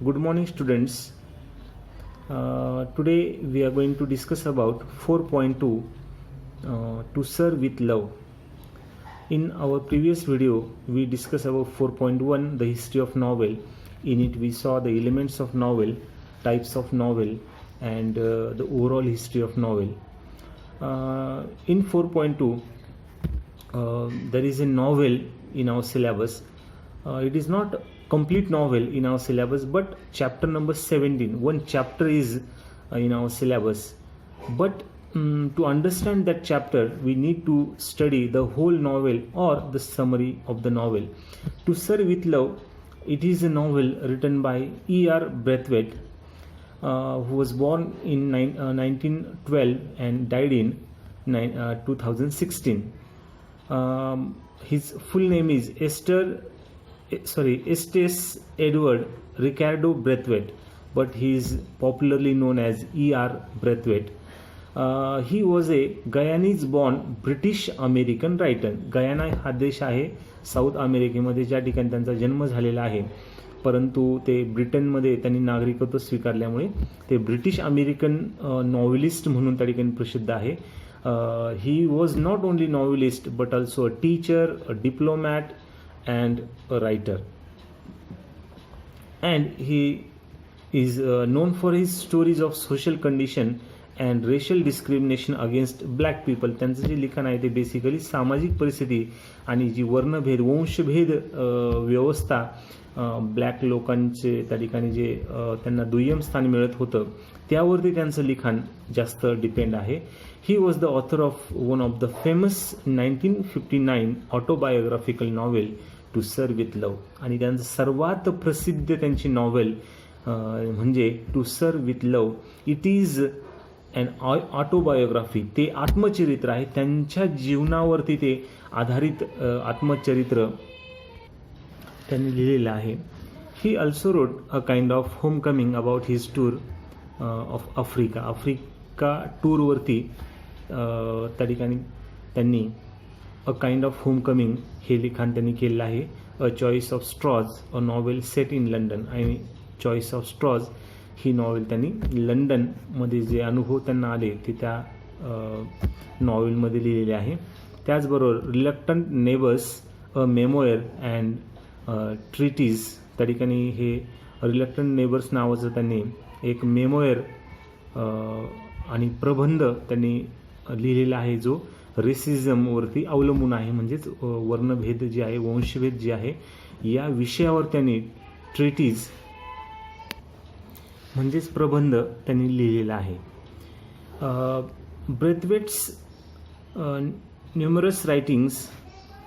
Good morning, students. Today we are going to discuss about 4.2 to serve with love. In our previous video, we discussed about 4.1 the history of novel. In it, we saw the elements of novel, types of novel, and the overall history of novel. In 4.2, there is a novel in our syllabus. It is not complete novel in our syllabus, but chapter number 17, one chapter is in our syllabus. But to understand that chapter, we need to study the whole novel or the summary of the novel. To Serve with Love, it is a novel written by E.R. Braithwaite, who was born in 1912 and died in 2016. His full name is Estes Edward Ricardo Braithwaite, but he is popularly known as E.R. Braithwaite. He was a Guyanese born British American writer. Guyana हा देश आहे south अमेरिकेमध्ये, ज्या ठिकाणी त्यांचा जन्म झालेला आहे, परंतु ते ब्रिटनमध्ये त्यांनी नागरिकत्व स्वीकारल्यामुळे ते ब्रिटिश अमेरिकन नॉव्हेलिस्ट म्हणून त्या ठिकाणी प्रसिद्ध आहे. He was not only novelist but also a teacher, a diplomat, and a writer. And he is known for his stories of social condition and racial discrimination against black people. त्यांचं जे लिखाण आहे ते बेसिकली सामाजिक परिस्थिती आणि जी वर्णभेद, वंशभेद व्यवस्था, black लोकांचे त्या ठिकाणी जे त्यांना दुय्यम स्थान मिळत होतं त्यावरती त्यांचं लिखाण जास्त डिपेंड आहे. He was the author of one of the famous 1959 autobiographical novel to sir with love. आणि त्यांचं सर्वात प्रसिद्ध त्यांची नॉवेल म्हणजे to sir with love. It is an autobiography. ते आत्मचरित्र आहे, त्यांच्या जीवनावरती ते आधारित आत्मचरित्र त्यांनी लिहिलेलं आहे. He also wrote a kind of homecoming about his tour of Africa टूरवरती त्या ठिकाणी त्यांनी अ काइंड ऑफ होमकमिंग हे लिखाण त्यांनी केलेलं आहे. A choice of straws, a novel set in London. आणि चॉईस ऑफ स्ट्रॉज ही नॉवेल त्यांनी लंडनमध्ये जे अनुभव त्यांना आले ते त्या नॉवेलमध्ये लिहिलेले आहे. त्याचबरोबर reluctant neighbours, a memoir and treaties. त्या ठिकाणी हे रिलक्टंट नेबर्स नावाचं त्यांनी एक मेमोयर आणि प्रबंध त्यांनी लिहिलेला आहे, जो रेसिझमवरती अवलंबून आहे. म्हणजेच वर्णभेद जे आहे, वंशभेद जे आहे, या विषयावर त्यांनी ट्रीटीज म्हणजेच प्रबंध त्यांनी लिहिलेला आहे. Braithwaite's numerous writings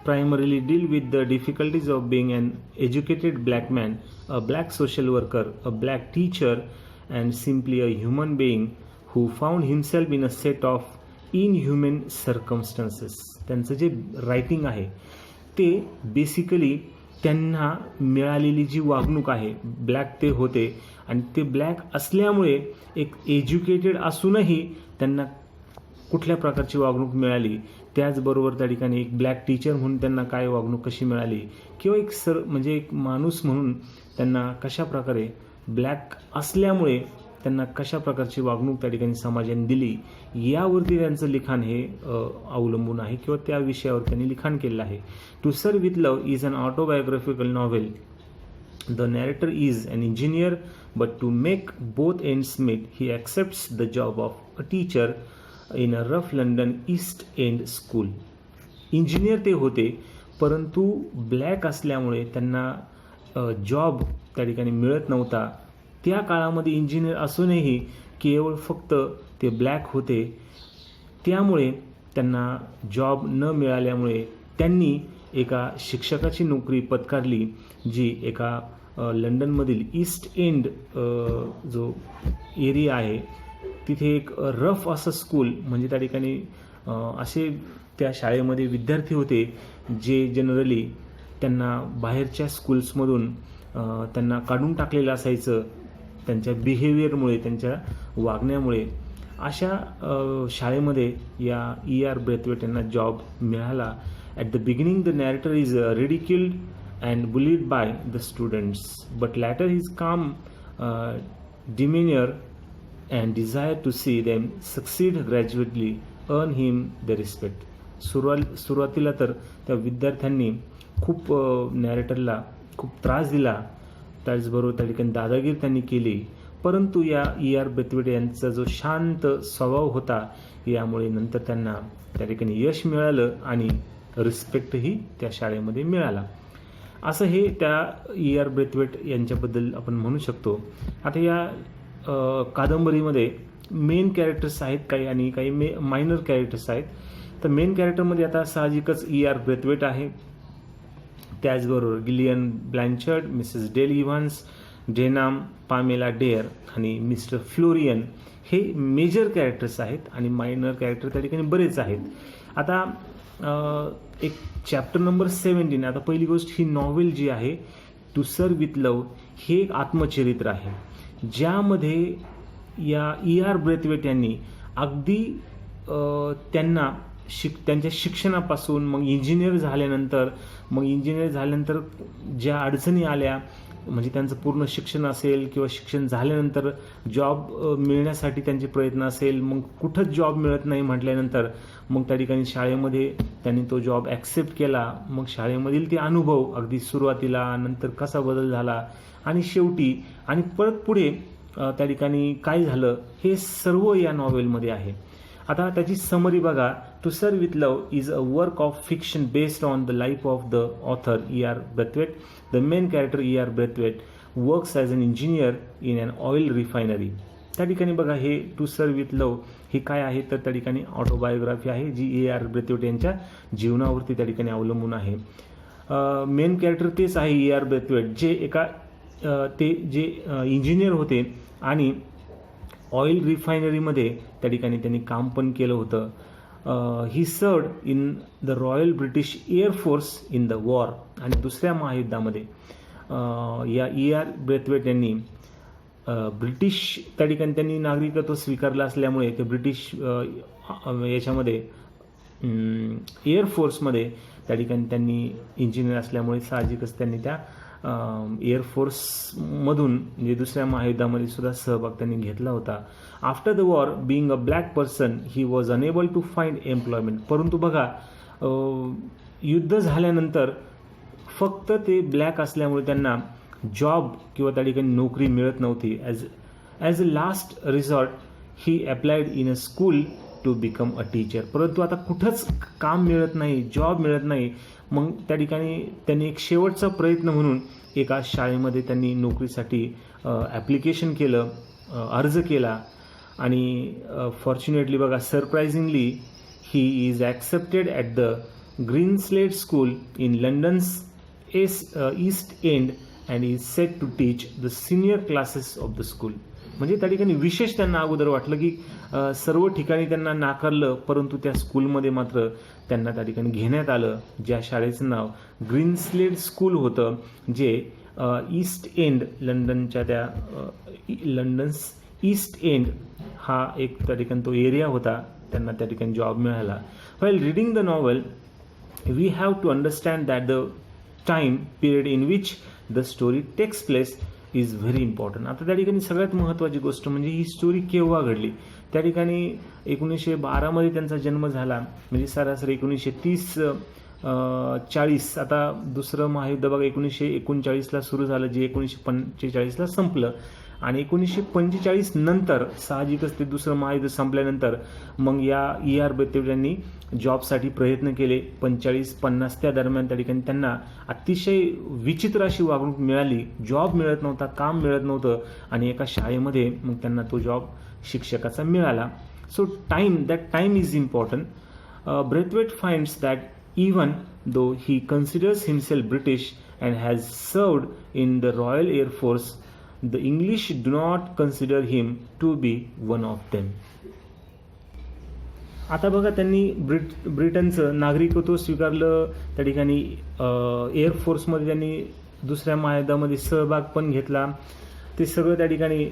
primarily deal with the difficulties of being an educated black man, a black social worker, a black teacher, and simply a human being who found himself in a set of inhuman circumstances. त्यांचं जे writing आहे ते basically त्यांना मिळालेली जी वागणूक आहे, black ते होते आणि ते ब्लॅक असल्यामुळे एक एज्युकेटेड असूनही त्यांना कुठल्या प्रकारची वागणूक मिळाली, त्याचबरोबर त्या ठिकाणी एक ब्लॅक टीचर म्हणून त्यांना काय वागणूक कशी मिळाली, किंवा एक म्हणजे एक माणूस म्हणून त्यांना कशा प्रकारे ब्लॅक असल्यामुळे त्यांना कशा प्रकारची वागणूक त्या ठिकाणी समाजाने दिली, यावरती त्यांचं लिखाण हे अवलंबून आहे किंवा त्या विषयावर त्यांनी लिखाण केलेलं आहे. To sir with love is an autobiographical novel. The narrator is an engineer, but to make both ends meet he accepts the job of a teacher in a rough London East End school. Engineer ते होते, परंतु black असल्यामुळे त्यांना job त्या ठिकाणी मिळत नव्हता. त्या काळामध्ये इंजिनियर असूनही केवळ फक्त ते ब्लॅक होते, त्यामुळे त्यांना जॉब न मिळाल्यामुळे त्यांनी एका शिक्षकाची नोकरी पत्कारली, जी एका लंडनमधील ईस्ट एंड जो एरिया आहे तिथे एक रफ असं स्कूल, म्हणजे त्या ठिकाणी असे त्या शाळेमध्ये विद्यार्थी होते जे जनरली त्यांना बाहेरच्या स्कूल्समधून त्यांना काढून टाकलेलं असायचं त्यांच्या बिहेवियरमुळे, त्यांच्या वागण्यामुळे. अशा शाळेमध्ये या E.R. ब्रेथवेट यांना जॉब मिळाला. At the beginning the narrator is ridiculed and bullied by the students, but later his calm demeanor and desire to see them succeed gradually earn him the respect. सुरुवातीला तर त्या विद्यार्थ्यांनी खूप नॅरेटरला खूप त्रास दिला, त्याचबरोबर त्या ठिकाणी दादागिरी त्यांनी केली, परंतु या E.R. ब्रेथवेट यांचा जो शांत स्वभाव होता यामुळे नंतर त्यांना त्या ठिकाणी यश मिळालं आणि रिस्पेक्टही त्या शाळेमध्ये मिळाला. असं हे त्या E.R. ब्रेथवेट यांच्याबद्दल आपण म्हणू शकतो. आता या कादंबरीमध्ये मेन कॅरेक्टर्स आहेत काही आणि काही मायनर कॅरेक्टर्स आहेत. तर मेन कॅरेक्टरमध्ये आता साहजिकच E.R. ब्रेथवेट आहे, त्याचबरोबर Gillian Blanchard, Mrs Dale Evans, Denham, Pamela Dare आणि मिस्टर फ्लोरियन हे मेजर कॅरेक्टर्स आहेत आणि मायनर कॅरेक्टर त्या ठिकाणी बरेच आहेत. आता एक चॅप्टर नंबर 17. आता पहिली गोष्ट, ही नॉव्हेल जी आहे टू सर्व विथ लव हे एक आत्मचरित्र आहे, ज्यामध्ये या E.R. ब्रेथवेट यांनी अगदी त्यांना त्यांच्या शिक्षणापासून मग इंजिनियर झाल्यानंतर ज्या अडचणी आल्या, म्हणजे त्यांचं पूर्ण शिक्षण असेल किंवा शिक्षण झाल्यानंतर जॉब मिळण्यासाठी त्यांचे प्रयत्न असेल, मग कुठंच जॉब मिळत नाही म्हटल्यानंतर मग त्या ठिकाणी शाळेमध्ये त्यांनी तो जॉब ॲक्सेप्ट केला, मग शाळेमधील ते अनुभव अगदी सुरुवातीला, नंतर कसा बदल झाला आणि शेवटी आणि परत पुढे त्या ठिकाणी काय झालं, हे सर्व या नॉव्हेलमध्ये आहे. आता त्याची समरी बघा. To sir with love is a work of fiction based on the life of the author E.R. Braithwaite. The main character E.R. Braithwaite works as an engineer in an oil refinery. त्या ठिकाणी बघा, हे to sir with लव हे काय आहे, तर त्या ठिकाणी ऑटोबायोग्राफी आहे जी E.R. ब्रेथवेट यांच्या जीवनावरती त्या ठिकाणी अवलंबून आहे. मेन कॅरेक्टर तेच आहे E.R. ब्रेथवेट, जे ते इंजिनियर होते आणि ऑइल रिफायनरीमध्ये त्या ठिकाणी त्यांनी काम पण केलं होतं. ही served in the royal British air force in the war. आणि दुसऱ्या महायुद्धामध्ये या E.R. ब्रेथवेट यांनी ब्रिटिश त्या ठिकाणी त्यांनी नागरिकत्व स्वीकारलं असल्यामुळे ते ब्रिटिश याच्यामध्ये एअरफोर्समध्ये त्या ठिकाणी त्यांनी इंजिनियर असल्यामुळे साहजिकच त्यांनी त्या एअरफोर्समधून म्हणजे दुसऱ्या महायुद्धामध्ये सुद्धा सहभाग त्यांनी घेतला होता. After the war being a black person he was unable to find employment. परंतु बघा, युद्ध झाल्यानंतर फक्त ते ब्लॅक असल्यामुळे त्यांना जॉब किंवा त्या ठिकाणी नोकरी मिळत नव्हती. As a last resort he applied in a school to become a teacher. परंतु आता कुठंच काम मिळत नाही, जॉब मिळत नाही, मग त्या ठिकाणी त्यांनी एक शेवटचा प्रयत्न म्हणून एका शाळेमध्ये त्यांनी नोकरीसाठी ॲप्लिकेशन केलं, अर्ज केला आणि फॉर्च्युनेटली बघा, surprisingly he is accepted at the Greenslade school in London's East End and is set to teach the senior classes of the school. म्हणजे त्या ठिकाणी विशेष त्यांना अगोदर वाटलं की सर्व ठिकाणी त्यांना नाकारलं, परंतु त्या स्कूलमध्ये मात्र त्यांना त्या ठिकाणी घेण्यात आलं, ज्या शाळेचं नाव ग्रीनस्लेट स्कूल होतं, जे ईस्ट एंड लंडनच्या त्या लंडन्स ईस्ट एंड हा एक त्या ठिकाणी तो एरिया होता. त्यांना त्या ठिकाणी जॉब मिळाला. While reading the novel we have to understand that the time period in which the story takes place is very important. आता त्या ठिकाणी सगळ्यात महत्त्वाची गोष्ट म्हणजे ही स्टोरी केव्हा घडली. त्या ठिकाणी 1912 त्यांचा जन्म झाला, म्हणजे सरासरी 1930-40. आता दुसरं महायुद्ध बघा 1939 सुरू झालं, जे 1945 संपलं आणि 1945 नंतर साहजिकच ते दुसरं महायुद्ध संपल्यानंतर मग या E.R. ब्रेथवेट यांनी जॉबसाठी प्रयत्न केले. 45-50 त्या दरम्यान त्या ठिकाणी त्यांना अतिशय विचित्र अशी वागणूक मिळाली. जॉब मिळत नव्हता, काम मिळत नव्हतं आणि एका शाळेमध्ये मग त्यांना तो जॉब शिक्षकाचा मिळाला. So that time is important. Braithwaite finds that even though he considers himself British and has served in the Royal Air Force, the English do not consider him to be one of them. आता बघा, त्यांनी ब्रिटनचं नागरिकत्व स्वीकारलं, त्या ठिकाणी एअरफोर्समध्ये त्यांनी दुसऱ्या महायुद्धामध्ये सहभाग पण घेतला. ते सगळं त्या ठिकाणी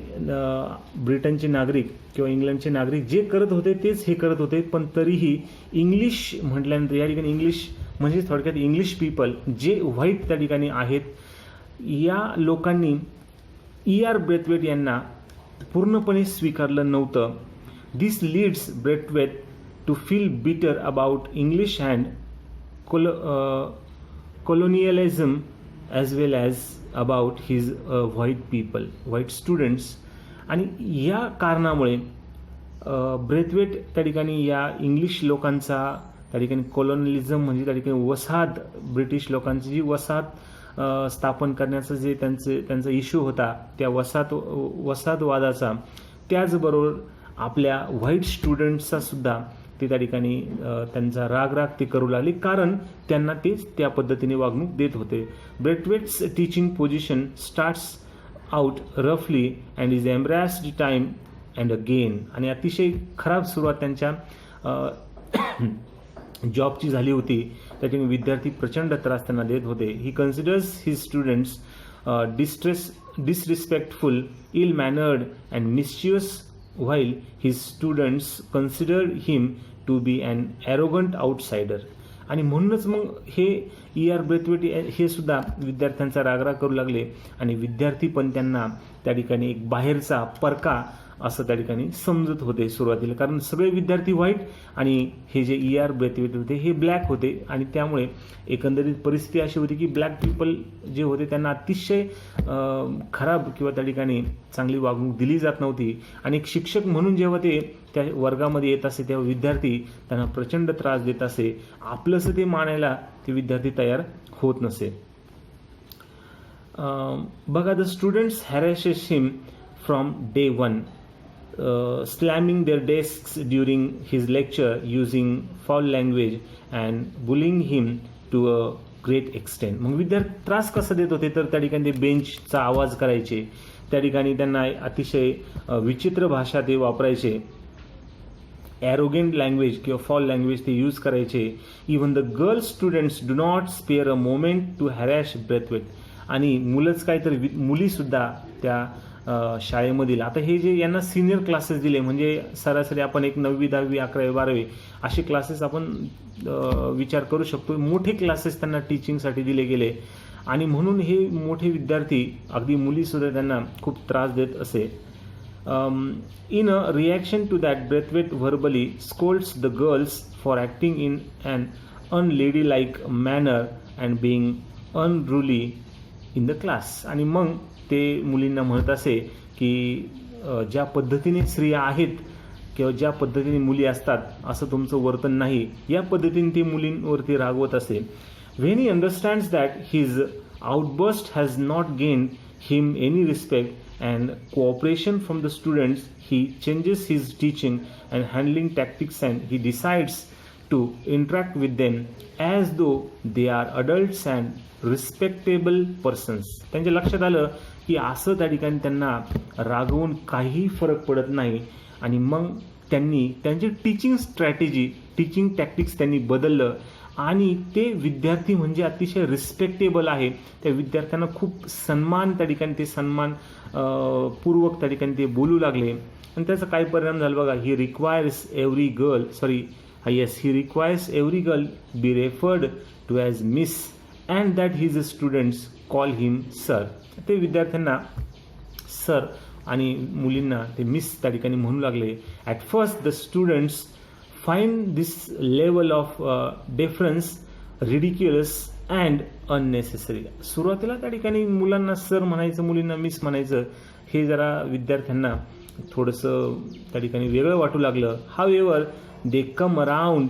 ब्रिटनचे नागरिक किंवा इंग्लंडचे नागरिक जे करत होते तेच हे करत होते, पण तरीही इंग्लिश म्हटल्यानंतर या ठिकाणी इंग्लिश म्हणजे थोडक्यात इंग्लिश पीपल जे व्हाईट त्या ठिकाणी आहेत, या लोकांनी E.R. ब्रेथवेट यांना पूर्णपणे स्वीकारलं नव्हतं. This leads Braithwaite to feel bitter about English and colonialism as well as about his white people, white students. आणि या कारणामुळे ब्रेथवेट त्या ठिकाणी या इंग्लिश लोकांचा त्या ठिकाणी कॉलोनिलिझम म्हणजे त्या ठिकाणी वसाहत, ब्रिटिश लोकांची जी वसाहत स्थापन करण्याचा जे त्यांचा इश्यू होता त्या वसाहतवादाचा, त्याचबरोबर आपल्या व्हाईट स्टुडंट्सचा सुद्धा ते त्या ठिकाणी त्यांचा राग ते करू लागले, कारण त्यांना तेच त्या पद्धतीने वागणूक देत होते. Braithwaite's teaching position starts out रफली and is embarrassed time and again. आणि अतिशय खराब सुरुवात त्यांच्या जॉबची झाली होती. त्याच्यामुळे विद्यार्थी प्रचंड त्रास त्यांना देत होते. He considers his students disrespectful, ill-mannered and mischievous, while his students considered him to be an arrogant outsider. आणि म्हणूनच मग हे E.R. ब्रेथवेट हे सुद्धा विद्यार्थ्यांचा रागराग करू लागले आणि विद्यार्थी पण त्यांना त्या ठिकाणी एक बाहेरचा परका असं त्या ठिकाणी समजत होते सुरुवातीला, कारण सगळे विद्यार्थी व्हाईट आणि हे जे E.R. ब्रेथवेट होते हे ब्लॅक होते. आणि त्यामुळे एकंदरीत परिस्थिती अशी होती की ब्लॅक पीपल जे होते त्यांना अतिशय खराब किंवा त्या ठिकाणी चांगली वागणूक दिली जात नव्हती. आणि एक शिक्षक म्हणून जेव्हा ते त्या वर्गामध्ये येत असे तेव्हा विद्यार्थी त्यांना प्रचंड त्रास देत असे. आपलंसं ते मानायला ते विद्यार्थी तयार होत नसे. बघा, the students harasses him from day one, slamming their desks during his lecture, using foul language and bullying him to a great extent. मग विद्यार्थी त्रास कसा देत होते तर त्या ठिकाणी ते बेंचचा आवाज करायचे, त्या ठिकाणी त्यांना अतिशय विचित्र भाषा ते वापरायचे, ॲरोगेंट लँग्वेज किंवा फॉल लँग्वेज ते यूज करायचे. Even the girl students do not spare a moment to harass Braithwaite. आणि मुलंच काय तर मुलीसुद्धा त्या शाळेमधील, आता हे जे यांना सिनियर क्लासेस दिले म्हणजे सरासरी आपण एक 9वी 10वी 11वी 12वी असे क्लासेस आपण विचार करू शकतो. मोठे क्लासेस त्यांना टीचिंगसाठी दिले गेले आणि म्हणून हे मोठे विद्यार्थी अगदी मुलीसुद्धा त्यांना खूप त्रास देत असे. In a reaction to that Braithwaite verbally scolds the girls for acting in an unladylike manner and being unruly in the class. आणि मग ते मुलींना म्हणत असे की ज्या पद्धतीने स्त्रिया आहेत किंवा ज्या पद्धतीने मुली असतात असं तुमचं वर्तन नाही, या पद्धतीने ते मुलींवरती रागवत असे. When he understands that his outburst has not gain him any respect and cooperation from the students, he changes his teaching and handling tactics and he decides to interact with them as though they are adults and respectable persons. त्यांच्या लक्षात आलं की असं त्या ठिकाणी त्यांना रागवून काहीही फरक पडत नाही. आणि मग त्यांनी त्यांची टीचिंग स्ट्रॅटेजी, टीचिंग टॅक्टिक्स त्यांनी बदललं आणि ते विद्यार्थी म्हणजे अतिशय रिस्पेक्टेबल आहे, त्या विद्यार्थ्यांना खूप सन्मान त्या ठिकाणी ते सन्मान पूर्वक त्या ठिकाणी ते बोलू लागले. आणि त्याचा काय परिणाम झाला बघा. He requires every girl be referred to as miss and that his students call him sir. ते विद्यार्थ्यांना सर आणि मुलींना ते मिस त्या ठिकाणी म्हणू लागले. At first the students find this level of difference ridiculous and unnecessary. सुरुवातीला त्या ठिकाणी मुलांना सर म्हणायचं, मुलींना मिस म्हणायचं, हे जरा विद्यार्थ्यांना थोडंसं त्या ठिकाणी वेगळं वाटू लागलं. However they come around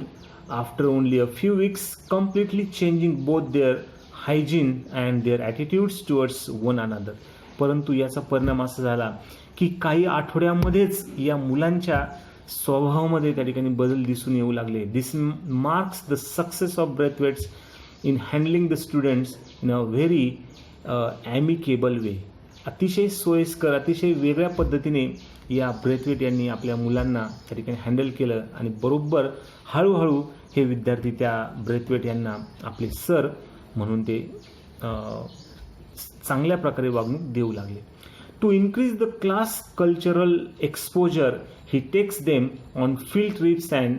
after only a few weeks, completely changing both their hygiene and their attitudes towards one another. परंतु याचा परिणाम असा झाला की काही आठवड्यामध्येच या मुलांच्या स्वभावामध्ये त्या ठिकाणी बदल दिसून येऊ लागले. This marks the success of Braithwaite's in handling the students in a very amicable way. अतिशय सोयीस्कर, अतिशय वेगळ्या पद्धतीने या ब्रेथवेट यांनी आपल्या मुलांना त्या ठिकाणी हँडल केलं आणि बरोबर हळूहळू हे विद्यार्थी त्या ब्रेथवेट यांना आपले सर म्हणून ते चांगल्या प्रकारे वागणूक देऊ लागले. To increase the class cultural exposure he takes them on field trips and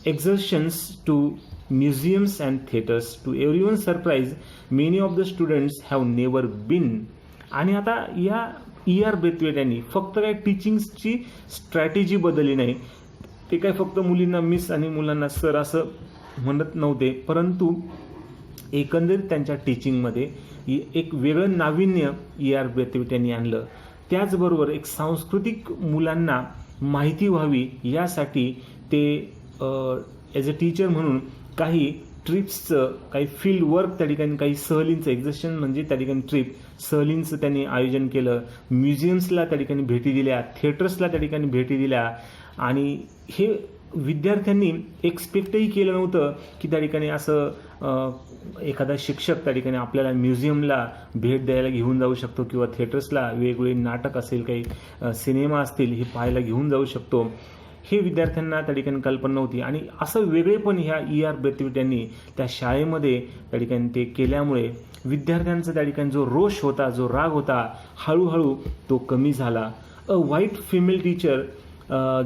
excursions to museums and theaters. To everyone's surprise, many of the students have never been. आणि आता या E.R. ब्रेथवेट यांनी फक्त काय टीचिंगची स्ट्रॅटेजी बदलली नाही, ते काय फक्त मुलींना मिस आणि मुलांना सर असं म्हणत नव्हते, परंतु एकंदरीत त्यांच्या टीचिंगमध्ये एक वेगळं नाविन्य E.R. ब्रेथवेट यांनी आणलं. त्याचबरोबर एक सांस्कृतिक मुलांना माहिती व्हावी यासाठी ते ॲज अ टीचर म्हणून काही ट्रिप्सचं, काही फील्ड वर्क त्या ठिकाणी, काही सहलींचं, एक्झिबिशन म्हणजे त्या ठिकाणी ट्रिप, सहलींचं त्यांनी आयोजन केलं. म्युझियम्सला त्या ठिकाणी भेटी दिल्या, थिएटर्सला त्या ठिकाणी भेटी दिल्या. आणि हे विद्यार्थ्यांनी एक्सपेक्टही केलं नव्हतं की त्या ठिकाणी असं एखादा शिक्षक त्या ठिकाणी आपल्याला म्युझियमला भेट द्यायला घेऊन जाऊ शकतो किंवा थिएटर्सला वेगवेगळे नाटक असेल, काही सिनेमा असतील, हे पाहायला घेऊन जाऊ शकतो. हे विद्यार्थ्यांना त्या ठिकाणी कल्पना नव्हती. आणि असं वेगळेपण ह्या E.R. ब्रेथवेट यांनी त्या शाळेमध्ये त्या ठिकाणी ते केल्यामुळे विद्यार्थ्यांचा त्या ठिकाणी जो रोष होता, जो राग होता, हळूहळू तो कमी झाला. A white female teacher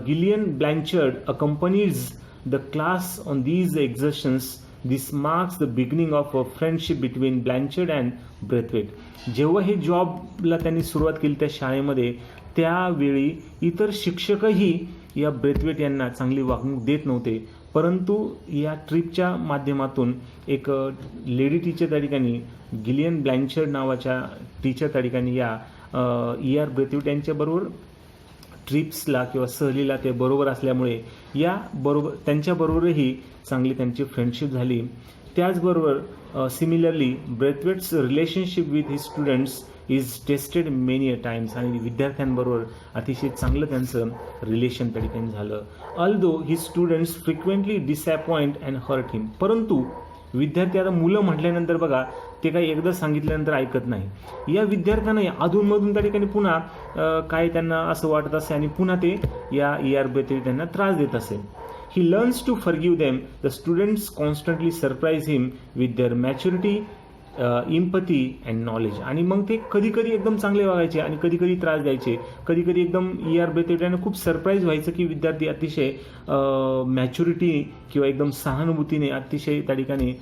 Gillian Blanchard accompanies the class on these exertions. This marks the beginning of a friendship between Blanchard and Braithwaite. जेव्हा हे जॉबला त्यांनी सुरुवात केली त्या शाळेमध्ये, त्यावेळी इतर शिक्षकही या ब्रेथवेट यांना चांगली वागणूक देत नव्हते, परंतु या ट्रिपच्या माध्यमातून एक लेडी टीचर त्या ठिकाणी, गिलियन ब्लँचर्ड नावाच्या टीचर त्या ठिकाणी या E.R. ब्रेथवेट यांच्याबरोबर ट्रिप्सला किंवा सहलीला ते बरोबर असल्यामुळे त्यांच्याबरोबरही चांगली त्यांची फ्रेंडशिप झाली. त्याचबरोबर similarly Braithwaite's relationship with his students is tested many a times. आणि विद्यार्थ्यांबरोबर अतिशय चांगलं त्यांचं रिलेशन त्या ठिकाणी झालं. Although his students frequently disappoint and hurt him. परंतु विद्यार्थी, आता मुलं म्हटल्यानंतर बघा, ते काही एकदा सांगितल्यानंतर ऐकत नाही. या विद्यार्थ्यांना अधूनमधून त्या ठिकाणी पुन्हा काय त्यांना असं वाटत असे आणि पुन्हा ते या E.R. ब्रेथवेट त्यांना त्रास देत असेल. He learns to forgive them. The students constantly surprise him with their maturity, empathy and knowledge. आणि मग ते कधी कधी एकदम चांगले वागायचे आणि कधी कधी त्रास द्यायचे. कधी कधी एकदम E.R. ब्रेथवेट यांना खूप सरप्राईज व्हायचं की विद्यार्थी अतिशय मॅच्युरिटी किंवा एकदम सहानुभूतीने अतिशय त्या ठिकाणी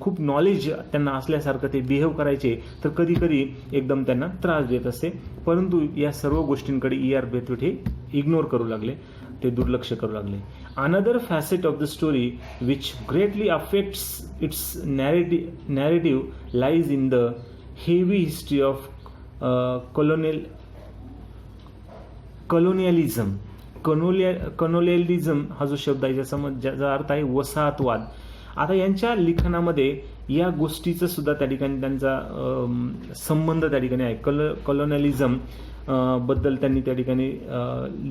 खूप नॉलेज त्यांना असल्यासारखं ते बिहेव करायचे, तर कधी कधी एकदम त्यांना त्रास देत असे. परंतु या सर्व गोष्टींकडे E.R. ब्रेथवेट हे इग्नोर करू लागले, ते दुर्लक्ष करू लागले. Another facet of the story which greatly affects its narrative lies in the heavy history of colonialism हा जो शब्द आहे ज्याचा अर्थ आहे वसाहतवाद. आता यांच्या लिखाणामध्ये या गोष्टीचं सुद्धा त्या ठिकाणी त्यांचा संबंध त्या ठिकाणी आहे. कलोनियलिझम बद्दल त्यांनी त्या ठिकाणी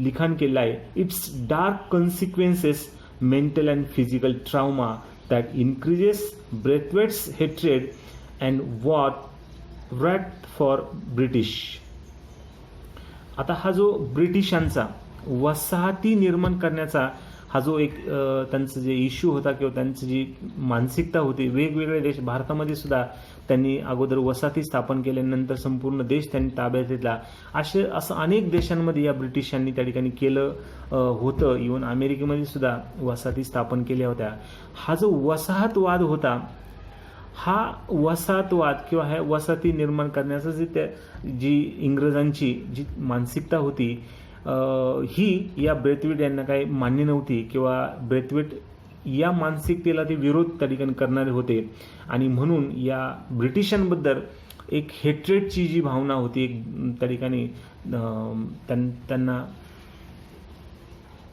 लिखाण केलं आहे. Its dark consequences, mental and physical trauma that increases Braithwaite's hatred and what for British. आता हा जो ब्रिटिशांचा वसाहती निर्माण करण्याचा हा जो एक त्यांचं जे इश्यू होता किंवा त्यांची जी मानसिकता होती, वेगवेगळे देश, भारतामध्ये सुद्धा त्यांनी अगोदर वसाहती स्थापन केल्यानंतर संपूर्ण देश त्यांनी ताब्यात घेतला. असं अनेक देशांमध्ये या ब्रिटिशांनी त्या ठिकाणी केलं होतं. इव्हन अमेरिकेमध्ये सुद्धा वसाहती स्थापन केल्या होत्या. हा जो वसाहतवाद होता, हा वसाहतवाद किंवा ह्या वसाहती निर्माण करण्याचं जी इंग्रजांची जी मानसिकता होती, ही या ब्रेथवेट यांना काही मान्य नव्हती किंवा ब्रेथवेट या मानसिकतेला ते विरोध त्या ठिकाणी करणारे होते. आणि म्हणून या ब्रिटिशांबद्दल एक हेट्रेडची जी भावना होती, त्या ठिकाणी त्यांना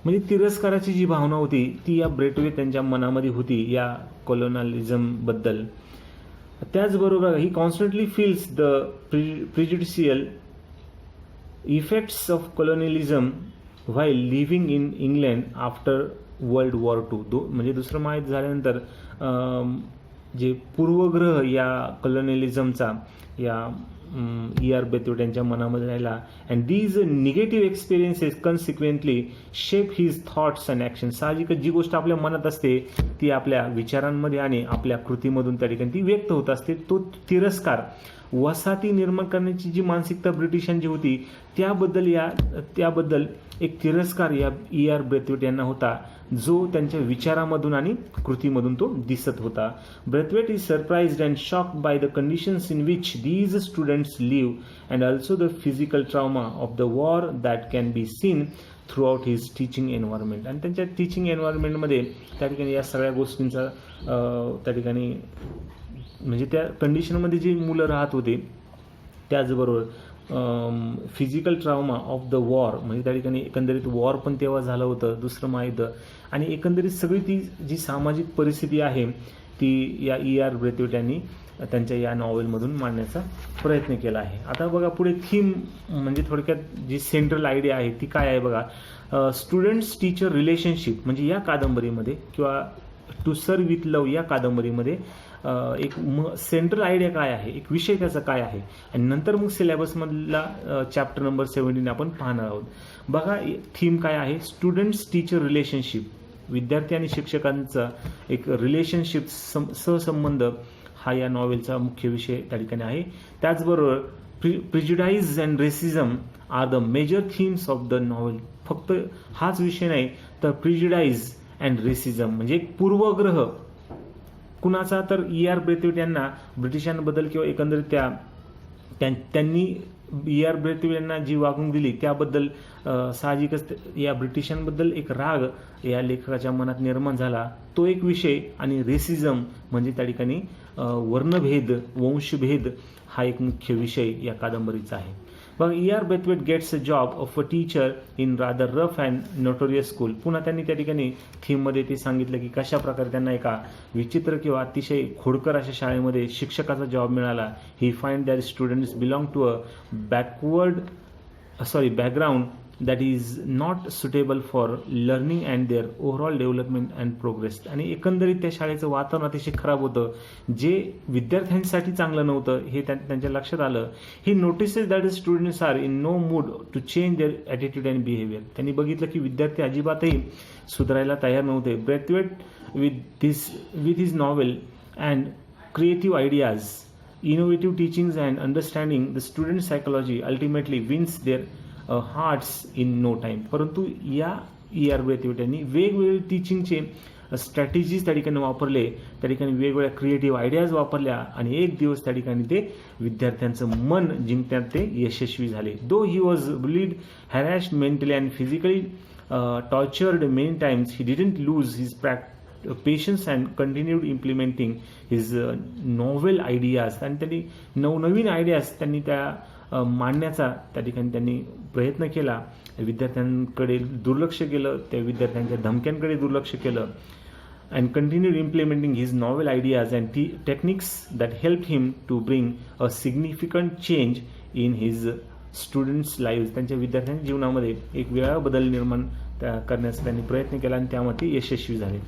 म्हणजे तिरस्काराची जी भावना होती, ती या ब्रेथवेट त्यांच्या मनामध्ये होती या कॉलोनियलिझमबद्दल. त्याचबरोबर he constantly feels the prejudicial effects of colonialism while living in England after World War II. म्हणजे दुसरं महायुद्ध झाल्यानंतर जे पूर्वग्रह या कॉलोनियलिझमचा या E.R. ब्रेथवेट यांच्या मनामध्ये राहिला. And these negative experiences consequently shape his thoughts and action. साहजिकच जी गोष्ट आपल्या मनात असते ती आपल्या विचारांमध्ये आणि आपल्या कृतीमधून त्या ठिकाणी ती व्यक्त होत असते. तो तिरस्कार वसाहती निर्माण करण्याची जी मानसिकता ब्रिटिशांची होती त्याबद्दल एक तिरस्कार या E.R. ब्रेथवेट यांना होता, जो त्यांच्या विचारामधून आणि कृतीमधून तो दिसत होता. Braithwaite is surprised and shocked by the conditions in which these students live and also the physical trauma of the war that can be seen throughout his teaching environment. आणि त्यांच्या टीचिंग एन्व्हायरमेंटमध्ये त्या ठिकाणी या सगळ्या गोष्टींचा त्या ठिकाणी म्हणजे त्या कंडिशनमध्ये जी मुलं राहत होते, त्याचबरोबर physical trauma of the war म्हणजे त्या ठिकाणी एकंदरीत वॉर पण तेव्हा झालं होतं, दुसरं महायुद्ध, आणि एकंदरीत सगळी ती जी सामाजिक परिस्थिती आहे ती या E.R. ब्रेथवेट यांनी त्यांच्या या नॉवेलमधून मांडण्याचा प्रयत्न केला आहे. आता बघा पुढे थीम म्हणजे थोडक्यात जी सेंट्रल आयडिया आहे ती काय आहे बघा. स्टुडंट्स टीचर रिलेशनशिप म्हणजे या कादंबरीमध्ये किंवा टू सर्व विथ लव या कादंबरीमध्ये एक सेंट्रल आयडिया काय आहे, एक विषय त्याचा काय आहे, आणि नंतर मग सिलेबसमधला चॅप्टर नंबर 17 आपण पाहणार आहोत. बघा थीम काय आहे, स्टुडंट्स टीचर रिलेशनशिप, विद्यार्थी आणि शिक्षकांचा एक रिलेशनशिप सहसंबंध हा या नॉवेलचा मुख्य विषय त्या ठिकाणी आहे. त्याचबरोबर prejudice and racism are the major themes of the novel. फक्त हाच विषय नाही तर प्रिजुडाइज अँड रेसिझम म्हणजे एक पूर्वग्रह कुणाचा, तर E.R. ब्रेथवेट यांना ब्रिटिशांबद्दल किंवा एकंदरीत त्यांनी E.R. ब्रेथवेट यांना जी वागणूक दिली त्याबद्दल साहजिकच या ब्रिटिशांबद्दल एक राग या लेखकाच्या मनात निर्माण झाला. तो एक विषय, आणि रेसिझम म्हणजे त्या ठिकाणी वर्णभेद, वंशभेद हा एक मुख्य विषय या कादंबरीचा आहे. मग E.R. Braithwaite gets a job of a teacher in rather rough and notorious school. पुन्हा त्यांनी त्या ठिकाणी थीममध्ये ते सांगितलं की कशा प्रकारे त्यांना एका विचित्र किंवा अतिशय खोडकर अशा शाळेमध्ये शिक्षकाचा जॉब मिळाला. He find that students belong to a background that is not suitable for learning and their overall development and progress. आणि एकंदरीत त्या शाळेचं वातावरण अतिशय खराब होतं, जे विद्यार्थ्यांसाठी चांगलं नव्हतं हे त्यांच्या लक्षात आलं. He notices that students are in no mood to change their attitude and behaviour. त्यांनी बघितलं की विद्यार्थी अजिबातही सुधारायला तयार नव्हते. Braithwaite with his novel and creative ideas, innovative teachings and understanding the student psychology ultimately wins their hearts in no time. परंतु या E.R. ब्रेथवेट यांनी वेगवेगळे टीचिंगचे स्ट्रॅटेजीज त्या ठिकाणी वापरले, त्या ठिकाणी वेगवेगळ्या क्रिएटिव्ह आयडियाज वापरल्या, आणि एक दिवस त्या ठिकाणी ते विद्यार्थ्यांचं मन जिंकण्यात ते यशस्वी झाले. Though he was bullied, harassed mentally and physically, tortured many times, he didn't lose his patience and continued implementing his novel ideas. आणि त्यांनी नवनवीन आयडियाज त्यांनी त्या मांडण्याचा त्या ठिकाणी त्यांनी प्रयत्न केला. विद्यार्थ्यांकडे दुर्लक्ष केलं, त्या विद्यार्थ्यांच्या धमक्यांकडे दुर्लक्ष केलं, and continued implementing his novel ideas and techniques that help him to bring a significant change in his students lives. त्यांच्या विद्यार्थ्यांच्या जीवनामध्ये एक वेगळा बदल निर्माण करण्याचा त्यांनी प्रयत्न केला आणि त्यामध्ये यशस्वी झाले.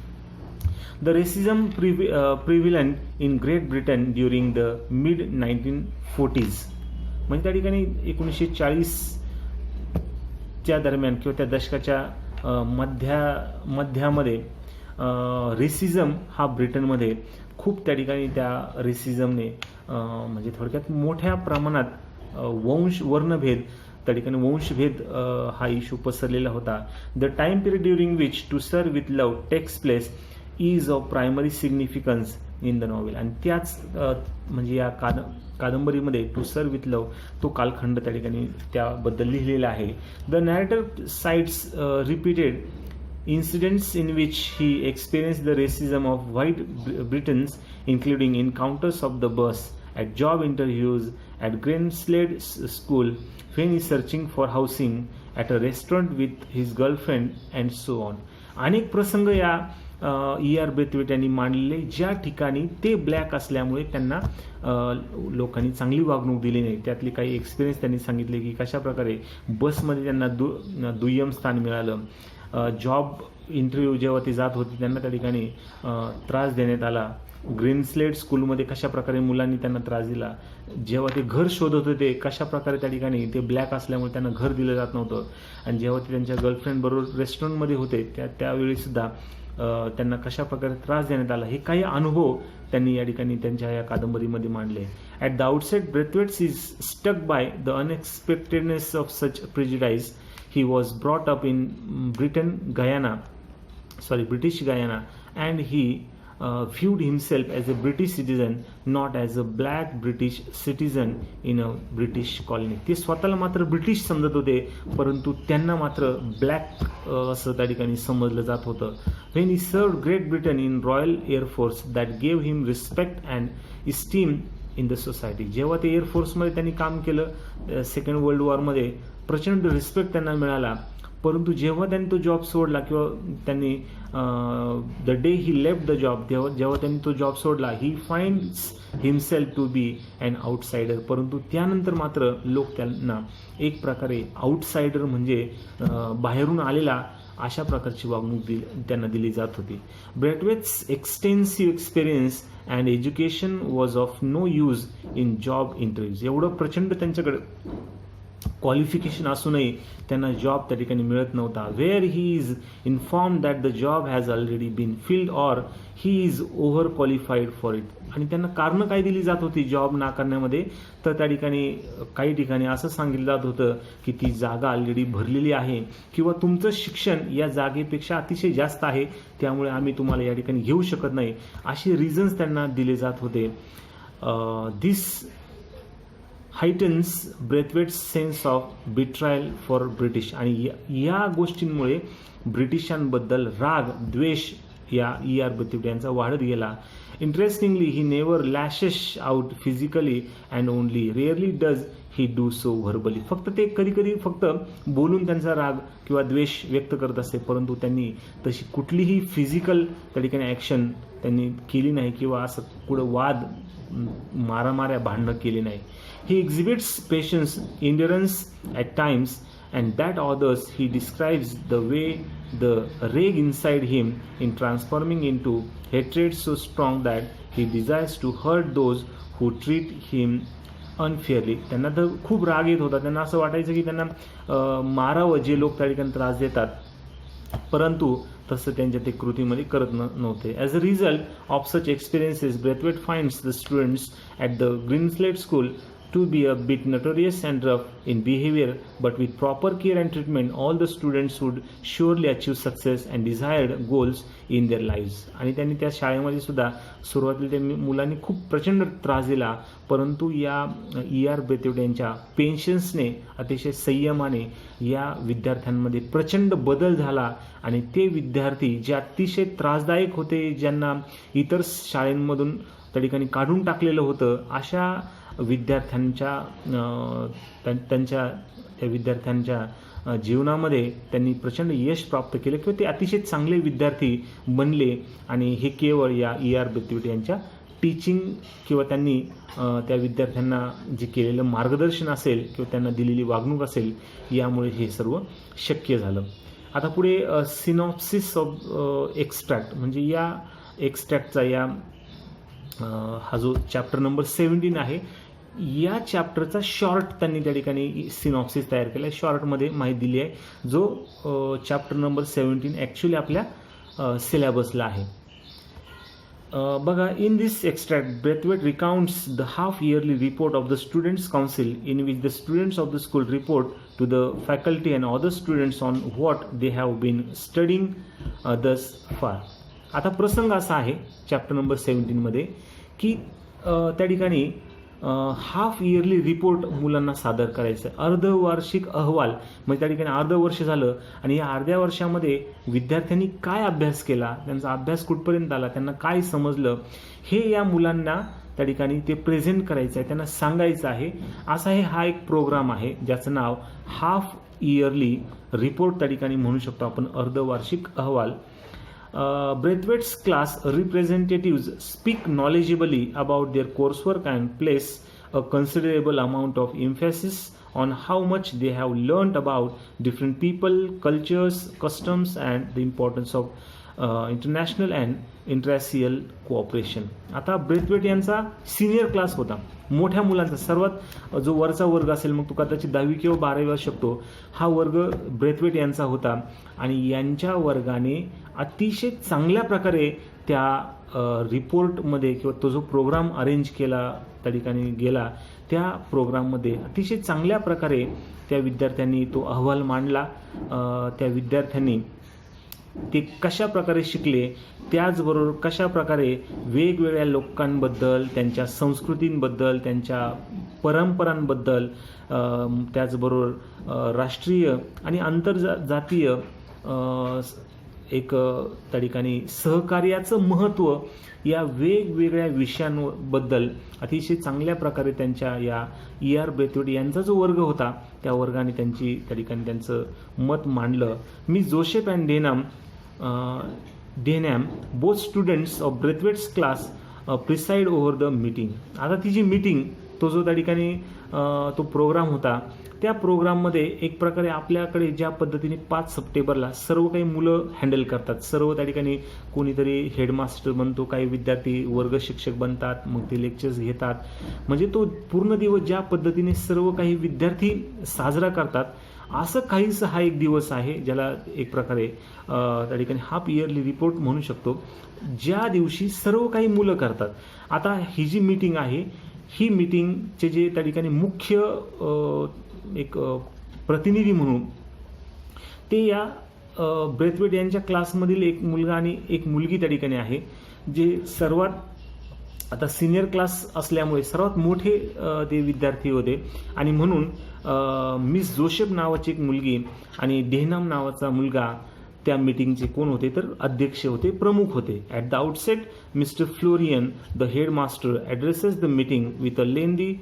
The racism prevalent in Great Britain during the mid 1940s. म्हणजे त्या ठिकाणी 1940च्या दरम्यान किंवा त्या दशकाच्या मध्यामध्ये रेसिझम हा ब्रिटनमध्ये खूप त्या ठिकाणी त्या रेसिझमने म्हणजे थोडक्यात मोठ्या प्रमाणात वर्णभेद, त्या ठिकाणी वंशभेद हा इश्यू पसरलेला होता. The time period during which to sir with love takes place is of primary significance in the novel. आणि त्याच म्हणजे या कादंबरीमध्ये टू सर्व विथ लव तो कालखंड त्या ठिकाणी त्याबद्दल लिहिलेला आहे. The narrator sites repeated incidents in which he experienced the racism of white Britons, including encounters of the bus, at job interviews, at Grenslade School, when he is searching for housing, at a restaurant with his girlfriend, and so on. अनेक प्रसंग या E.R. Brathwaite यांनी मांडलेले, ज्या ठिकाणी ते black असल्यामुळे त्यांना लोकांनी चांगली वागणूक दिली नाही. त्यातले काही एक्सपिरियन्स त्यांनी सांगितले की कशा प्रकारे बसमध्ये त्यांना दुय्यम स्थान मिळालं. जॉब इंटरव्ह्यू जेव्हा ते जात होते त्यांना त्या ठिकाणी त्रास देण्यात आला. ग्रीनस्लेड स्कूलमध्ये कशा प्रकारे मुलांनी त्यांना त्रास दिला. जेव्हा ते घर शोधत होते कशा प्रकारे त्या ठिकाणी ते ब्लॅक असल्यामुळे त्यांना घर दिलं जात नव्हतं. आणि जेव्हा ते त्यांच्या गर्लफ्रेंडबरोबर रेस्टॉरंटमध्ये होते त्यावेळीसुद्धा त्यांना कशा प्रकारे त्रास देण्यात आला, हे काही अनुभव त्यांनी या ठिकाणी त्यांच्या या कादंबरीमध्ये मांडले. At the outset Braithwaite's is stuck by the unexpectedness of such prejudice. He was brought up in British Guyana, and he viewed himself as a British citizen, not as a black British citizen in a British colony. ते स्वतःला मात्र British समजत होते, परंतु त्यांना मात्र black असं त्या ठिकाणी समजलं जात होतं. When he served Great Britain in Royal Air Force, that gave him respect and esteem in the society. जेव्हा ते एअरफोर्समध्ये त्यांनी काम केलं सेकंड वर्ल्ड वॉरमध्ये, प्रचंड रिस्पेक्ट त्यांना मिळाला. परंतु जेव्हा त्यांनी तो जॉब सोडला किंवा त्यांनी the day he left the job, जेव्हा त्यांनी तो जॉब सोडला, he finds himself to be an outsider. परंतु त्यानंतर मात्र लोक त्यांना एक प्रकारे आउटसाइडर म्हणजे बाहेरून आलेला अशा प्रकारची वागणूक त्यांना दिली जात होती. Braithwaite's extensive experience and education was of no use in job interviews. एवढं प्रचंड त्यांच्याकडे क्वालिफिकेशन असूनही त्यांना जॉब त्या ठिकाणी मिळत नव्हता. Where he is inform that the job has already been filled or he is over qualified for it. आणि त्यांना कारणं काय दिली जात होती जॉब नाकारण्यामध्ये, तर त्या ठिकाणी काही ठिकाणी असं सांगितलं जात होतं की ती जागा ऑलरेडी भरलेली आहे किंवा तुमचं शिक्षण या जागेपेक्षा अतिशय जास्त आहे, त्यामुळे आम्ही तुम्हाला या ठिकाणी घेऊ शकत नाही, असे रिझन्स त्यांना दिले जात होते. दिस हायटन्स ब्रेथवेट्स सेन्स ऑफ बिट्रायल फॉर ब्रिटिश. आणि या गोष्टींमुळे ब्रिटिशांबद्दल राग, द्वेष या E.R. ब्रेथवेट यांचा वाढत गेला. Interestingly he never lashes out physically and only rarely does he do so verbally. फक्त ते कधी फक्त बोलून त्यांचा राग किंवा द्वेष व्यक्त करत असते, परंतु त्यांनी तशी कुठलीही फिजिकल त्या ठिकाणी ॲक्शन त्यांनी केली नाही किंवा असं कुठं वाद, मारामाऱ्या, भांडणं केली नाही. He exhibits patience, endurance at times, and that others. He describes the way the rage inside him in transforming into hatred so strong that he desires to hurt those who treat him unfairly. त्यांना तर खूप राग येत होता, त्यांना असं वाटायचं की त्यांना मारावं जे लोक त्या ठिकाणी त्रास देतात, परंतु तसं त्यांच्या ते कृतीमध्ये करत नव्हते. As a result of such experiences Braithwaite finds the students at the Greenslade school to be a bit notorious and rough in behavior, but with proper care and treatment all the students would surely achieve success and desired goals in their lives. आणि त्यांनी त्या शाळेमध्ये सुद्धा सुरुवातीला त्या मुलांनी खूप प्रचंड त्रास दिला, परंतु या E.R. ब्रेथवेट यांच्या पेशन्सने, अतिशय संयमाने या विद्यार्थ्यांमध्ये प्रचंड बदल झाला आणि ते विद्यार्थी जे अतिशय त्रासदायक होते, ज्यांना इतर शाळेंमधून त्या ठिकाणी काढून टाकलेलं होतं, अशा विद्यार्थ्यांच्या त्या विद्यार्थ्यांच्या जीवनामध्ये त्यांनी प्रचंड यश प्राप्त केलं किंवा ते अतिशय चांगले विद्यार्थी बनले. आणि हे केवळ या E.R. ब्रेथवेट यांच्या टीचिंग किंवा त्यांनी त्या विद्यार्थ्यांना जे केलेलं मार्गदर्शन असेल किंवा त्यांना दिलेली वागणूक असेल, यामुळे हे सर्व शक्य झालं. आता पुढे सिनॉप्सिस ऑफ एक्स्ट्रॅक्ट म्हणजे या एक्स्ट्रॅक्टचा या हा जो चॅप्टर नंबर 17 आहे, या चॅप्टरचा शॉर्ट त्यांनी त्या ठिकाणी सिनॉप्सिस तयार केला आहे, शॉर्टमध्ये माहिती दिली आहे, जो चॅप्टर नंबर 17 ॲक्च्युली आपल्या सिलेबसला आहे. बघा, in this extract Braithwaite recounts the half yearly report of the students council in which the students of the school report to the faculty and other students on what they have been studying thus far. आता प्रसंग असा आहे chapter number 17मध्ये की त्या ठिकाणी half yearly report मुलांना सादर करायचं आहे, अर्धवार्षिक अहवाल. म्हणजे त्या ठिकाणी अर्ध वर्ष झालं आणि या अर्ध्या वर्षामध्ये विद्यार्थ्यांनी काय अभ्यास केला, त्यांचा अभ्यास कुठपर्यंत आला, त्यांना काय समजलं, हे या मुलांना त्या ठिकाणी ते प्रेझेंट करायचं आहे, त्यांना सांगायचं आहे. असा हा एक प्रोग्राम आहे ज्याचं नाव हाफ इयरली रिपोर्ट त्या ठिकाणी म्हणू शकतो आपण, अर्धवार्षिक अहवाल. Braithwaite's class representatives speak knowledgeably about their coursework and place a considerable amount of emphasis on how much they have learned about different people, cultures, customs, and the importance of international and interracial cooperation. आता Braithwaite यांचा senior class होता, मोठ्या मुलांचा, सर्वात जो वरचा वर्ग असेल, मग तो कदाचित 10वी किंवा 12वी असू शकतो, हा वर्ग ब्रेथवेट यांचा होता. आणि यांच्या वर्गाने अतिशय चांगल्या प्रकारे त्या रिपोर्टमध्ये किंवा तो जो प्रोग्राम अरेंज केला त्या ठिकाणी गेला, त्या प्रोग्राममध्ये अतिशय चांगल्या प्रकारे त्या विद्यार्थ्यांनी तो अहवाल मांडला. त्या विद्यार्थ्यांनी ते कशा प्रकारे शिकले, त्याचबरोबर कशा प्रकारे वेगवेगळ्या लोकांबद्दल, त्यांच्या संस्कृतींबद्दल, त्यांच्या परंपरांबद्दल, त्याचबरोबर राष्ट्रीय आणि आंतरजातीय एक त्या ठिकाणी सहकार्याचं महत्त्व, या वेगवेगळ्या विषयांबद्दल अतिशय चांगल्या प्रकारे त्यांच्या या E.R. ब्रेथवेट यांचा जो वर्ग होता त्या वर्गाने त्या ठिकाणी त्यांचं मत मांडलं. Miss Joseph and Denham both students of Braithwaite's class preside over the meeting. आता ती जी मीटिंग, तो जो त्या ठिकाणी तो प्रोग्राम होता, त्या प्रोग्राममध्ये एक प्रकारे आपल्याकडे ज्या पद्धतीने 5 सप्टेंबरला सर्व काही मुलं हँडल करतात, सर्व त्या ठिकाणी कोणीतरी हेडमास्टर बनतो, काही विद्यार्थी वर्ग शिक्षक बनतात, मग ते लेक्चर्स घेतात, म्हणजे तो पूर्ण दिवस ज्या पद्धतीने सर्व काही विद्यार्थी साजरा करतात, असं काहीच हा एक दिवस आहे ज्याला एक प्रकारे त्या ठिकाणी हाफ इयरली रिपोर्ट म्हणू शकतो, ज्या दिवशी सर्व काही मुलं करतात. आता ही जी मीटिंग आहे, ही मीटिंगचे जे त्या ठिकाणी मुख्य एक प्रतिनिधी म्हणून ते या ब्रेथवेट यांच्या क्लासमधील एक मुलगा आणि एक मुलगी त्या ठिकाणी आहे, जे सर्वात आता सिनियर क्लास असल्यामुळे सर्वात मोठे ते विद्यार्थी होते. आणि म्हणून मिस जोसेफ नावाची एक मुलगी आणि डेनॅम नावाचा मुलगा त्या मीटिंगचे कोण होते तर अध्यक्ष होते, प्रमुख होते. At the outset mister Florian the headmaster addresses the meeting with a lengthy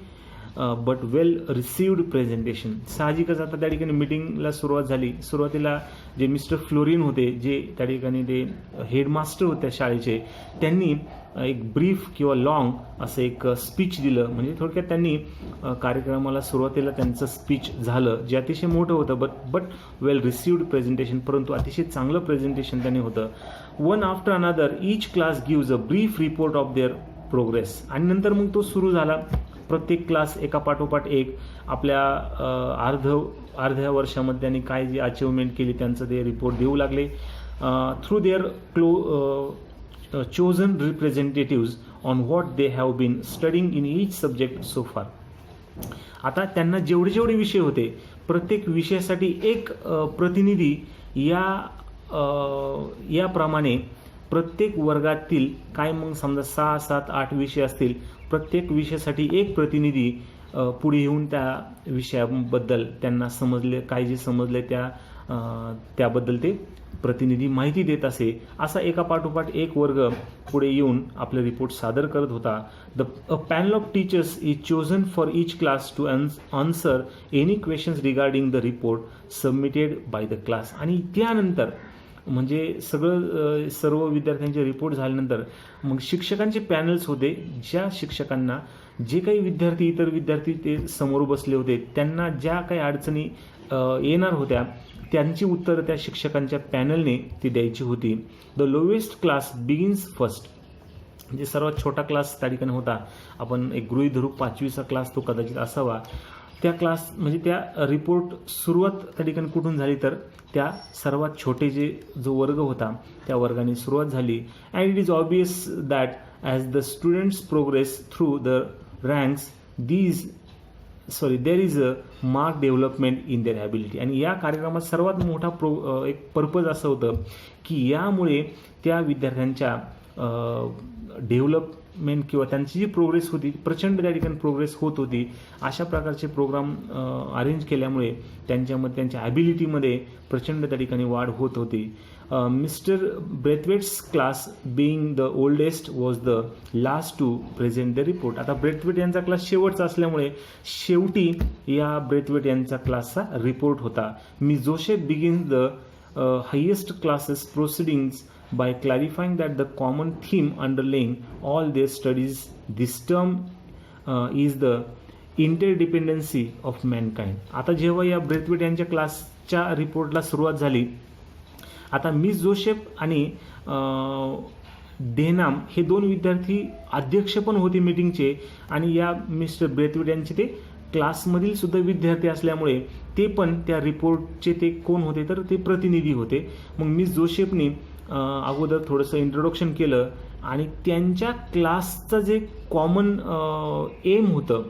but well received presentation. साहजिकच आता त्या ठिकाणी मीटिंगला सुरुवात झाली. सुरुवातीला जे मिस्टर फ्लोरियन होते, जे त्या ठिकाणी ते हेडमास्टर होते शाळेचे, त्यांनी एक ब्रीफ किंवा लॉंग असं एक स्पीच दिलं. म्हणजे थोडक्यात त्यांनी कार्यक्रमाला सुरुवातीला त्यांचं स्पीच झालं, जे अतिशय मोठं होतं, बट वेल रिसिव्ड प्रेझेंटेशन, परंतु अतिशय चांगलं प्रेझेंटेशन त्यांनी होतं. One after another each class gives a brief report of their progress. आणि नंतर मग तो सुरू झाला. प्रत्येक क्लास एका पाठोपाठ एक आपल्या अर्ध्या वर्षामध्ये त्यांनी काय जी अचिव्हमेंट केली त्यांचं ते रिपोर्ट देऊ लागले. Through their chosen representatives on what they have been studying in each subject so far. आता त्यांना जेवढे विषय होते, प्रत्येक विषयासाठी एक प्रतिनिधी याप्रमाणे प्रत्येक वर्गातील काय मग समजा 6, 7, 8 विषय असतील, प्रत्येक विषयासाठी एक प्रतिनिधी पुढे येऊन त्या विषयाबद्दल त्यांना समजले, काय जे समजले त्याबद्दल ते प्रतिनिधी माहिती देत असे. असा एका पाठोपाठ एक वर्ग पुढे येऊन आपले रिपोर्ट सादर करत होता. A panel of teachers is chosen for each class to answer any questions regarding the report submitted by the class. आणि त्यानंतर म्हणजे सर्व विद्यार्थ्यांचे रिपोर्ट झाल्यानंतर मग शिक्षकांचे पॅनल्स होते, ज्या शिक्षकांना जे काही इतर विद्यार्थी ते समोर बसले होते, त्यांना ज्या काही अडचणी येणार होत्या त्यांची उत्तरं त्या शिक्षकांच्या पॅनलने ती द्यायची होती. The lowest class begins first. म्हणजे सर्वात छोटा क्लास त्या ठिकाणी होता, आपण एक गृहीत धरू 5वीचा क्लास तो कदाचित असावा. त्या क्लास म्हणजे त्या रिपोर्ट सुरुवात त्या ठिकाणी कुठून झाली तर त्या सर्वात छोटे जो वर्ग होता त्या वर्गाने सुरुवात झाली. And it is obvious that as the students progress through the ranks there is a mark development in their ability. आणि या कार्यक्रमात सर्वात मोठा एक पर्पज असं होतं की यामुळे त्या विद्यार्थ्यांच्या डेव्हलपमेंट किंवा त्यांची जी प्रोग्रेस होती प्रचंड त्या ठिकाणी प्रोग्रेस होत होती. अशा प्रकारचे प्रोग्राम अरेंज केल्यामुळे त्यांच्यामध्ये त्यांच्या ॲबिलिटीमध्ये प्रचंड त्या ठिकाणी वाढ होत होती. Mister Braithwaite's class being the oldest was the last to present the report. आता ब्रेथवेट यांचा क्लास शेवटचा असल्यामुळे शेवटी या ब्रेथवेट यांचा क्लासचा रिपोर्ट होता. Miss Joseph begin the highest classes proceedings by clarifying that the common theme underlying all their studies this term is the interdependency of mankind. आता जेव्हा या ब्रेथवेट यांच्या क्लासच्या रिपोर्टला सुरुवात झाली आता मिस जोसेफ आणि डेहनाम हे दोन विद्यार्थी अध्यक्ष पण होते मीटिंगचे, आणि या मिस्टर ब्रेथवेट यांचे ते क्लासमधील सुद्धा विद्यार्थी असल्यामुळे ते पण त्या रिपोर्टचे ते कोण होते तर ते प्रतिनिधी होते. मग मिस जोसेफनी अगोदर थोडंसं इंट्रोडक्शन केलं आणि त्यांच्या क्लासचं जे कॉमन एम होतं,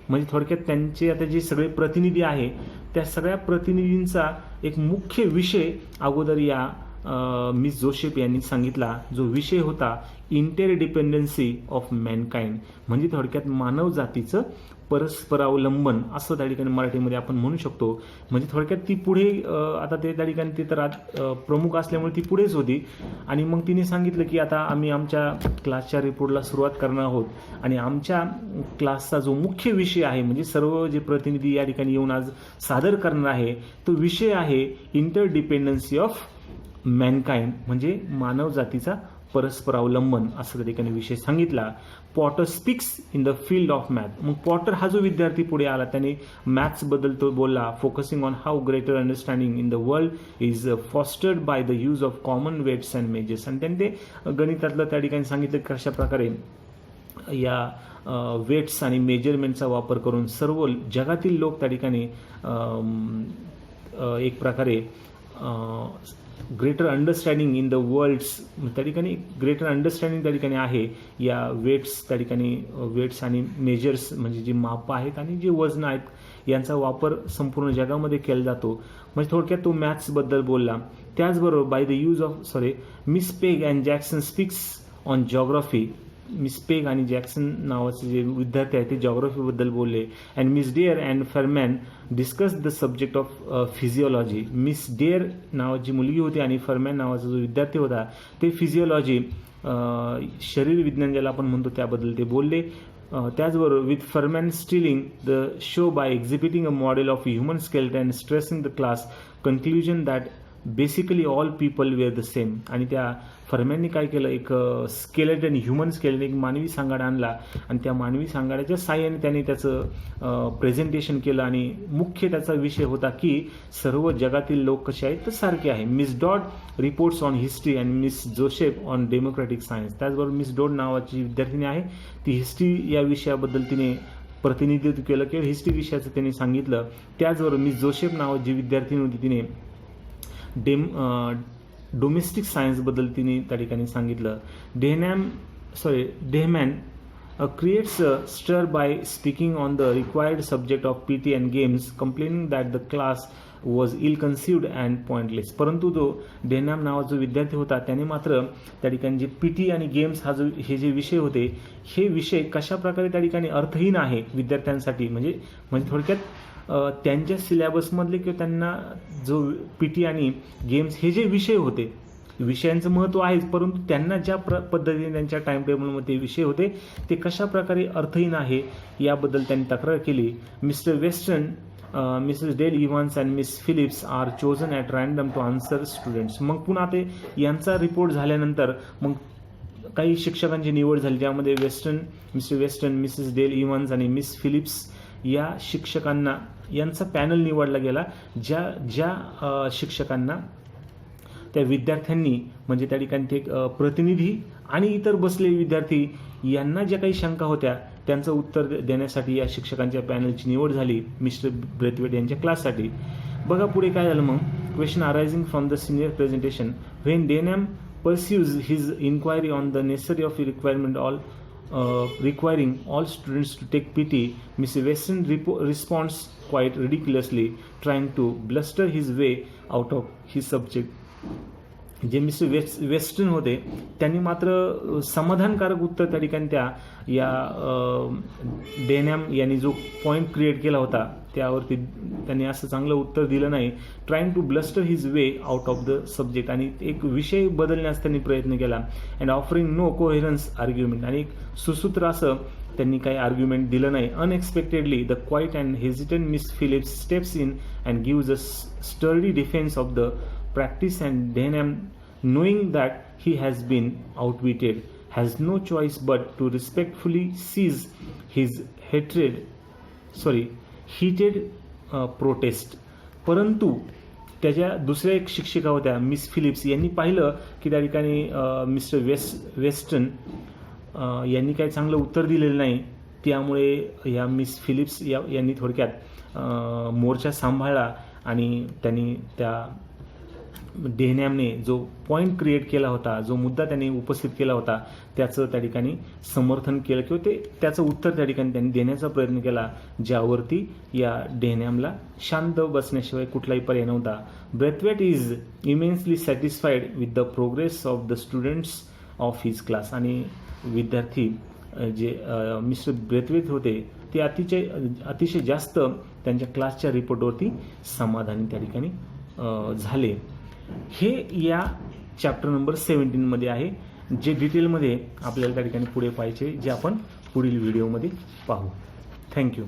म्हणजे थोडक्यात त्यांचे आता जे सगळे प्रतिनिधी आहे त्या सगळ्या प्रतिनिधींचा एक मुख्य विषय अगोदर या मिस जोसेफ यांनी सांगितला. जो विषय होता इंटरडिपेंडन्सी ऑफ मॅनकाइंड, म्हणजे थोडक्यात मानव जातीचं परस्परावलंबन असं त्या ठिकाणी मराठीमध्ये आपण म्हणू शकतो. म्हणजे थोडक्यात ती पुढे आता ते त्या ठिकाणी ते तर प्रमुख असल्यामुळे ती पुढेच होती, आणि मग तिने सांगितलं की आता आम्ही आमच्या क्लासच्या रिपोर्टला सुरुवात करणार आहोत, आणि आमच्या क्लासचा जो मुख्य विषय आहे, म्हणजे सर्व जे प्रतिनिधी या ठिकाणी येऊन आज सादर करणार आहे, तो विषय आहे इंटरडिपेंडन्सी ऑफ मॅनकाइंड, म्हणजे मानव जातीचा परस्परावलंबन असं त्या ठिकाणी विषय सांगितला. Potter speaks in the field of math. मग पॉटर हा जो विद्यार्थी पुढे आला त्याने मॅथ्सबद्दल तो बोलला. Focusing on how greater understanding in the world is fostered by the use of common weights and measures. आणि त्यांनी ते गणितातलं त्या ठिकाणी सांगितलं कशा प्रकारे या वेट्स आणि मेजरमेंटचा वापर करून सर्व जगातील लोक त्या ठिकाणी एक प्रकारे greater understanding in the worlds, त्या ठिकाणी ग्रेटर अंडरस्टँडिंग त्या ठिकाणी आहे या वेट्स, त्या ठिकाणी वेट्स आणि मेजर्स म्हणजे जी मापं आहेत आणि जे वजन आहेत यांचा वापर संपूर्ण जगामध्ये केला जातो. म्हणजे थोडक्यात तो मॅथ्सबद्दल बोलला. त्याचबरोबर by the use of Miss Peg and Jackson speaks on geography. Miss Peg आणि जॅक्सन नावाचे जे विद्यार्थी आहेत ते जॉग्राफीबद्दल बोलले. And Miss Dare and Fernman discuss the subject of physiology. Miss Dare नावाची मुलगी होती आणि फरमॅन नावाचा जो विद्यार्थी होता ते फिजिओलॉजी, शरीर विज्ञान ज्याला आपण म्हणतो त्याबद्दल ते बोलले. त्याचबरोबर with Fernman stealing the show by exhibiting a model of human skeleton stressing the class conclusion that basically all people were the same. आणि त्या फरमॅननी काय केलं, एक स्केलेटन, ह्युमन स्केलेटन, एक मानवी सांगाडा आणला आणि त्या मानवी सांगाड्याच्या साहाय्याने त्याने त्याचं प्रेझेंटेशन केलं, आणि मुख्य त्याचा विषय होता की सर्व जगातील लोक कसे आहेत तर सारखे आहे. Miss Dodd reports on history and Miss Joseph on democratic science. त्याचबरोबर मिस डॉड नावाची विद्यार्थिनी आहे, ती हिस्ट्री या विषयाबद्दल तिने प्रतिनिधित्व केलं किंवा हिस्ट्री विषयाचं त्याने सांगितलं. त्याचबरोबर मिस जोसेफ नावाची विद्यार्थिनी होती, तिने डोमेस्टिक सायन्सबद्दल तिने त्या ठिकाणी सांगितलं. डेहमॅन creates a stir by speaking on the required subject of PT and games, complaining that the class was ill-conceived and pointless. परंतु जो डेहमॅन नावाचा जो विद्यार्थी होता त्याने मात्र त्या ठिकाणी जे PT आणि गेम्स हे जे विषय होते हे विषय कशा प्रकारे त्या ठिकाणी अर्थहीन आहे विद्यार्थ्यांसाठी, म्हणजे थोडक्यात त्यांच्या सिलेबसमधले किंवा त्यांना जो PT आणि गेम्स हे जे विषय होते, विषयांचं महत्त्व आहेच, परंतु त्यांना ज्या पद्धतीने त्यांच्या टाइम टेबलमध्ये विषय होते ते कशा प्रकारे अर्थहीन आहे याबद्दल त्यांनी तक्रार केली. Mister Western, Mrs Dale Evans and Miss Phillips are chosen at random to answer students. मग पुन्हा ते यांचा रिपोर्ट झाल्यानंतर मग काही शिक्षकांची निवड झाली, ज्यामध्ये Mister Western, Mrs Dale Evans आणि मिस फिलिप्स या शिक्षकांना यांचा पॅनल निवडला गेला, ज्या शिक्षकांना त्या विद्यार्थ्यांनी म्हणजे त्या ठिकाणी ते प्रतिनिधी आणि इतर बसलेले विद्यार्थी यांना ज्या काही शंका होत्या त्यांचं उत्तर देण्यासाठी या शिक्षकांच्या पॅनलची निवड झाली मिस्टर ब्रेथवेट यांच्या क्लाससाठी. बघा पुढे काय झालं मग. Question arising from the senior presentation when Denham pursues his inquiry on the necessity of requirement requiring all students to take PT, Mr. Weston responds quite ridiculously, trying to bluster his way out of his subject. जे mister western होते त्यांनी मात्र समाधानकारक उत्तर त्या ठिकाणी या डेहमॅन यांनी जो पॉईंट क्रिएट केला होता त्यावरती त्यांनी असं चांगलं उत्तर दिलं नाही. Trying to bluster his way out of the subject, आणि एक विषय बदलण्यास त्यांनी प्रयत्न केला. And offering no coherence argument, आणि एक सुसूत्र असं त्यांनी काही आर्ग्युमेंट दिलं नाही. Unexpectedly the quiet and hesitant Miss Phillips steps in and gives a sturdy defence of the practice, and Denham, knowing that he has been outwitted, has no choice but to respectfully cease his heated protest. परंतु त्याच्या दुसऱ्या एक शिक्षिका होत्या miss Philips, यांनी पाहिलं की त्या ठिकाणी मिस्टर वेस्टन यांनी काही चांगलं उत्तर दिलेलं नाही. त्यामुळे या मिस फिलिप्स यांनी थोडक्यात मोर्चा सांभाळला आणि त्यांनी त्या डेहनॅमने जो पॉईंट क्रिएट केला होता, जो मुद्दा त्यांनी उपस्थित केला होता, त्याचं त्या ठिकाणी समर्थन केलं किंवा त्याचं उत्तर त्या ठिकाणी त्यांनी देण्याचा प्रयत्न केला, ज्यावरती या डेहनॅमला शांत बसण्याशिवाय कुठलाही पर्याय नव्हता. Braithwaite is immensely satisfied with the progress of the students of his class. आणि विद्यार्थी जे मिस्टर ब्रेथवेट होते ते अतिशय जास्त त्यांच्या क्लासच्या रिपोर्टवरती समाधानी त्या ठिकाणी झाले. हे या चॅप्टर नंबर 17 आहे, जे डिटेलमध्ये आपल्याला त्या ठिकाणी पुढे पाहायचे, जे आपण पुढील व्हिडिओमध्ये पाहू. थँक्यू.